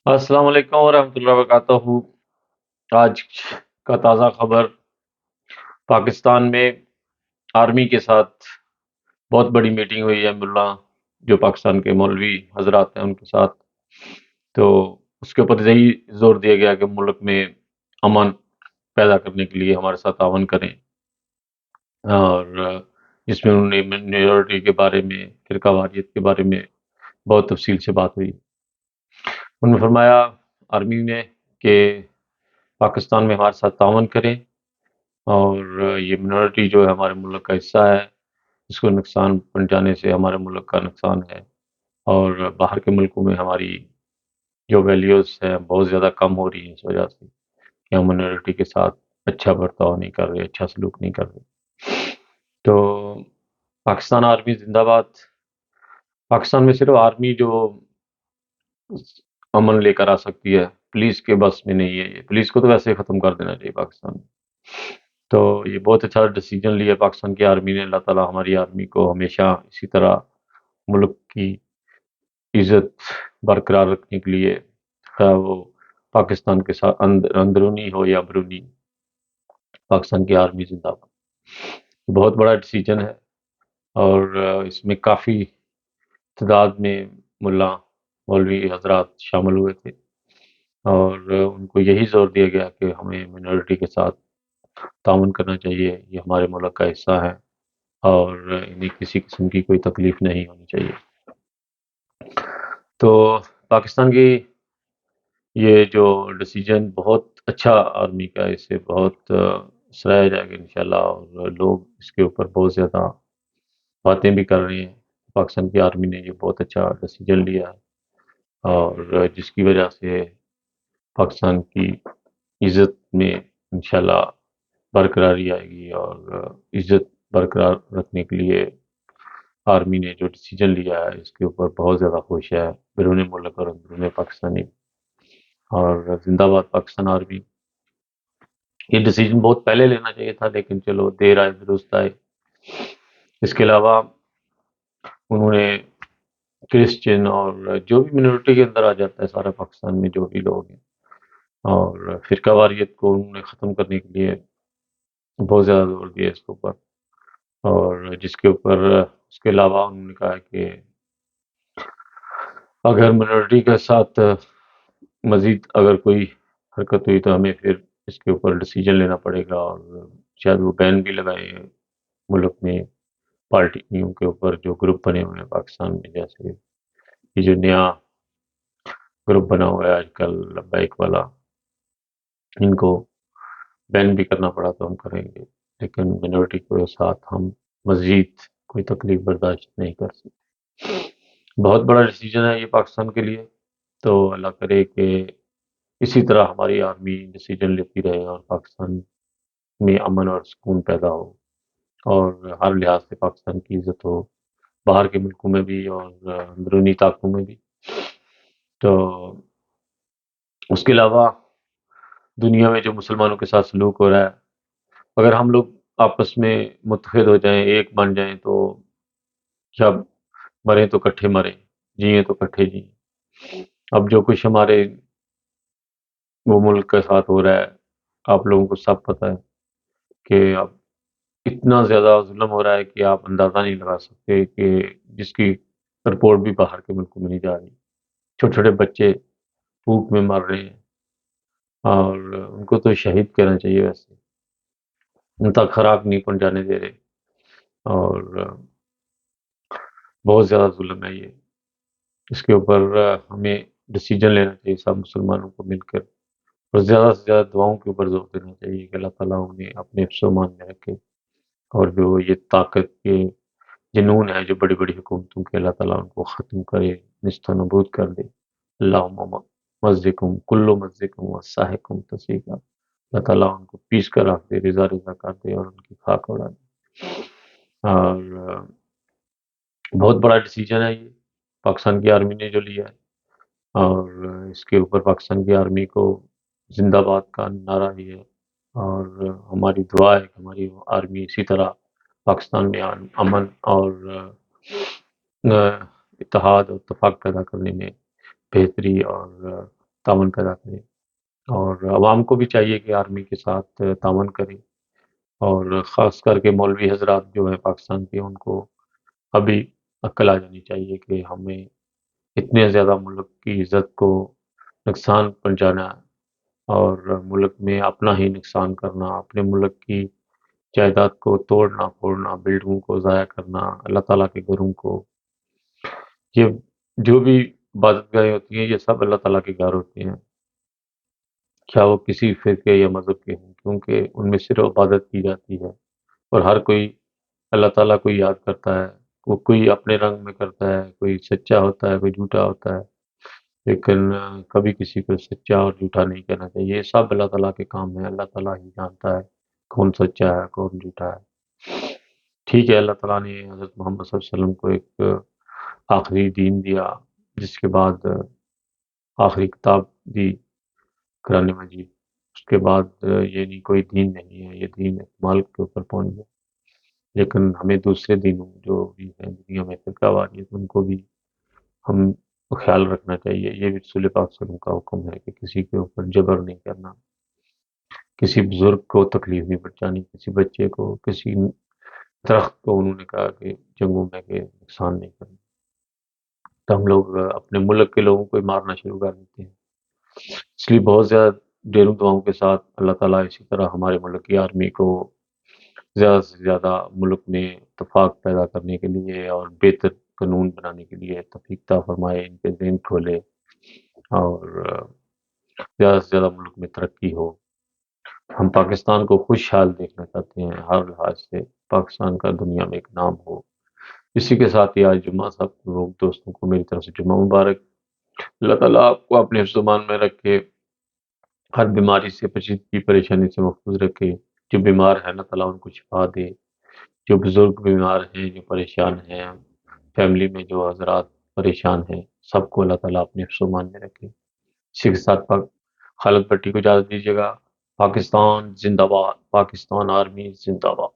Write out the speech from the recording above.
السلام علیکم ورحمۃ اللہ وبرکاتہ۔ آج کا تازہ خبر، پاکستان میں آرمی کے ساتھ بہت بڑی میٹنگ ہوئی ہے، ملا جو پاکستان کے مولوی حضرات ہیں ان کے ساتھ۔ تو اس کے اوپر یہی زور دیا گیا کہ ملک میں امن پیدا کرنے کے لیے ہمارے ساتھ تعاون کریں، اور جس میں انہوں نے مینورٹی کے بارے میں، فرقہ واریت کے بارے میں بہت تفصیل سے بات ہوئی۔ انہوں نے فرمایا آرمی میں کہ پاکستان میں ہمارے ساتھ تعاون کریں، اور یہ منورٹی جو ہے ہمارے ملک کا حصہ ہے، اس کو نقصان پہنچانے سے ہمارے ملک کا نقصان ہے، اور باہر کے ملکوں میں ہماری جو ویلیوز ہیں بہت زیادہ کم ہو رہی ہیں اس وجہ سے کہ ہم منورٹی کے ساتھ اچھا برتاؤ نہیں کر رہے، اچھا سلوک نہیں کر رہے۔ تو پاکستان آرمی زندہ باد۔ پاکستان میں صرف آرمی جو امن لے کر آ سکتی ہے، پولیس کے بس میں نہیں ہے یہ، پولیس کو تو ویسے ہی ختم کر دینا چاہیے پاکستان میں۔ تو یہ بہت اچھا ڈیسیجن لیا پاکستان کی آرمی نے۔ اللہ تعالیٰ ہماری آرمی کو ہمیشہ اسی طرح ملک کی عزت برقرار رکھنے کے لیے، خواہ وہ پاکستان کے ساتھ اندرونی ہو یا بیرونی، پاکستان کی آرمی زندہ باد۔ بہت بڑا ڈیسیجن ہے، اور اس میں کافی تعداد میں ملا مولوی حضرات شامل ہوئے تھے، اور ان کو یہی زور دیا گیا کہ ہمیں منورٹی کے ساتھ تعاون کرنا چاہیے، یہ ہمارے ملک کا حصہ ہے، اور انہیں کسی قسم کی کوئی تکلیف نہیں ہونی چاہیے۔ تو پاکستان کی یہ جو ڈیسیجن بہت اچھا آرمی کا ہے، اس سے بہت سراہا جائے گا انشاءاللہ، اور لوگ اس کے اوپر بہت زیادہ باتیں بھی کر رہے ہیں۔ پاکستان کی آرمی نے یہ بہت اچھا ڈیسیجن لیا ہے، اور جس کی وجہ سے پاکستان کی عزت میں انشاءاللہ برقراری آئے گی، اور عزت برقرار رکھنے کے لیے آرمی نے جو ڈیسیجن لیا ہے اس کے اوپر بہت زیادہ خوش ہے بیرون ملک اور اندرون پاکستانی۔ اور زندہ باد پاکستان آرمی۔ یہ ڈیسیجن بہت پہلے لینا چاہیے تھا، لیکن چلو دیر آئے درست آئے۔ اس کے علاوہ انہوں نے کرسچن اور جو بھی منورٹی کے اندر آ جاتا ہے سارا پاکستان میں جو بھی لوگ ہیں، اور فرقہ واریت کو انہوں نے ختم کرنے کے لیے بہت زیادہ زور دیا اس کے اوپر، اور جس کے اوپر اس کے علاوہ انہوں نے کہا کہ اگر منورٹی کے ساتھ مزید اگر کوئی حرکت ہوئی تو ہمیں پھر اس کے اوپر ڈیسیجن لینا پڑے گا، اور شاید وہ بین بھی لگائے ملک میں پارٹیوں کے اوپر جو گروپ بنے ہوئے ہیں پاکستان میں، جیسے یہ جو نیا گروپ بنا ہوا ہے آج کل لبیک والا، ان کو بین بھی کرنا پڑا تو ہم کریں گے، لیکن منورٹی کے ساتھ ہم مزید کوئی تکلیف برداشت نہیں کر سکتے۔ بہت بڑا ڈیسیجن ہے یہ پاکستان کے لیے۔ تو اللہ کرے کہ اسی طرح ہماری آرمی ڈیسیجن لیتی رہے، اور پاکستان میں امن اور سکون پیدا ہو، اور ہر لحاظ سے پاکستان کی عزت ہو، باہر کے ملکوں میں بھی اور اندرونی طاقتوں میں بھی۔ تو اس کے علاوہ دنیا میں جو مسلمانوں کے ساتھ سلوک ہو رہا ہے، اگر ہم لوگ آپس میں متحد ہو جائیں، ایک بن جائیں، تو جب مریں تو کٹھے مریں، جئیں تو کٹھے جئیں۔ اب جو کچھ ہمارے وہ ملک کے ساتھ ہو رہا ہے، آپ لوگوں کو سب پتہ ہے کہ اب اتنا زیادہ ظلم ہو رہا ہے کہ آپ اندازہ نہیں لگا سکتے، کہ جس کی رپورٹ بھی باہر کے ملکوں میں نہیں جا رہی۔ چھوٹے چھوٹے بچے بھوک میں مر رہے ہیں، اور ان کو تو شہید کہنا چاہیے ویسے، ان تک خوراک نہیں پہنچانے دے رہے، اور بہت زیادہ ظلم ہے یہ۔ اس کے اوپر ہمیں ڈیسیجن لینا چاہیے سب مسلمانوں کو مل کر، اور زیادہ سے زیادہ دعاؤں کے اوپر زور دینا چاہیے کہ اللہ تعالیٰ انہیں اپنے حفظ و امان میں رکھے، اور جو یہ طاقت کے جنون ہے جو بڑی بڑی حکومتوں کے، اللہ تعالیٰ ان کو ختم کرے، نیست و نابود کر دے۔ اللہم مزقم کل مزقم وساحقم تسیقا۔ اللہ تعالیٰ ان کو پیس کر رکھ دے، رضا رضا کر دے، اور ان کی خاک اڑا دے۔ اور بہت بڑا ڈیسیجن ہے یہ پاکستان کی آرمی نے جو لیا ہے، اور اس کے اوپر پاکستان کی آرمی کو زندہ باد کا نعرہ بھی ہے، اور ہماری دعا ہے کہ ہماری آرمی اسی طرح پاکستان میں امن اور اتحاد اور اتفاق پیدا کرنے میں بہتری اور تعاون پیدا کرے، اور عوام کو بھی چاہیے کہ آرمی کے ساتھ تعاون کرے، اور خاص کر کے مولوی حضرات جو ہیں پاکستان کے، ان کو ابھی عقل آ جانی چاہیے کہ ہمیں اتنے زیادہ ملک کی عزت کو نقصان پہنچانا، اور ملک میں اپنا ہی نقصان کرنا، اپنے ملک کی جائیداد کو توڑنا پھوڑنا، بلڈنگوں کو ضائع کرنا، اللہ تعالیٰ کے گھروں کو، یہ جو بھی عبادت گاہیں ہوتی ہیں یہ سب اللہ تعالیٰ کے گھر ہوتے ہیں، کیا وہ کسی فرقے یا مذہب کے ہوں، کیونکہ ان میں صرف عبادت کی جاتی ہے، اور ہر کوئی اللہ تعالیٰ کو یاد کرتا ہے، وہ کوئی اپنے رنگ میں کرتا ہے، کوئی سچا ہوتا ہے، کوئی جھوٹا ہوتا ہے، لیکن کبھی کسی کو سچا اور جھوٹا نہیں کہنا چاہیے، یہ سب اللہ تعالیٰ کے کام ہیں، اللہ تعالیٰ ہی جانتا ہے کون سچا ہے کون جھوٹا ہے۔ ٹھیک ہے، اللہ تعالیٰ نے حضرت محمد صلی اللہ علیہ وسلم کو ایک آخری دین دیا، جس کے بعد آخری کتاب دی قرآن مجید، اس کے بعد یہ نہیں کوئی دین نہیں ہے، یہ دین اکمال کے اوپر پہنچ گیا، لیکن ہمیں دوسرے دینوں جو بھی ہیں دنیا میں فرقہ واریت، ان کو بھی ہم کو خیال رکھنا چاہیے، یہ بھی رسول پاک صلی اللہ علیہ وسلم کا حکم ہے کہ کسی کے اوپر جبر نہیں کرنا، کسی بزرگ کو تکلیف نہیں پہنچانی، کسی بچے کو، کسی درخت کو انہوں نے کہا کہ جنگوں میں کہ نقصان نہیں کرنا، تو ہم لوگ اپنے ملک کے لوگوں کو ہی مارنا شروع کر دیتے ہیں، اس لیے بہت زیادہ ڈیروں دعاؤں کے ساتھ اللہ تعالیٰ اسی طرح ہمارے ملک کی آرمی کو زیادہ سے زیادہ ملک میں اتفاق پیدا کرنے کے لیے اور بہتر قانون بنانے کے لیے توفیق عطا فرمائے، ان کے ذہن کھولے، اور زیادہ سے زیادہ ملک میں ترقی ہو۔ ہم پاکستان کو خوشحال دیکھنا چاہتے ہیں، ہر لحاظ سے پاکستان کا دنیا میں ایک نام ہو۔ اسی کے ساتھ ہی آج جمعہ صاحب لوگ دوستوں کو میری طرف سے جمعہ مبارک۔ اللہ تعالیٰ آپ کو اپنے حفظ و امان میں رکھے، ہر بیماری سے، پیچیدگی پریشانی سے محفوظ رکھے، جو بیمار ہے اللہ تعالیٰ ان کو شفا دے، جو بزرگ بیمار ہیں، جو پریشان ہیں، فیملی میں جو حضرات پریشان ہیں، سب کو اللہ تعالیٰ اپنے حفظ و امان میں رکھے۔ اسی کے ساتھ خالد بھٹی کو اجازت دیجیے گا۔ پاکستان زندہ باد، پاکستان آرمی زندہ باد۔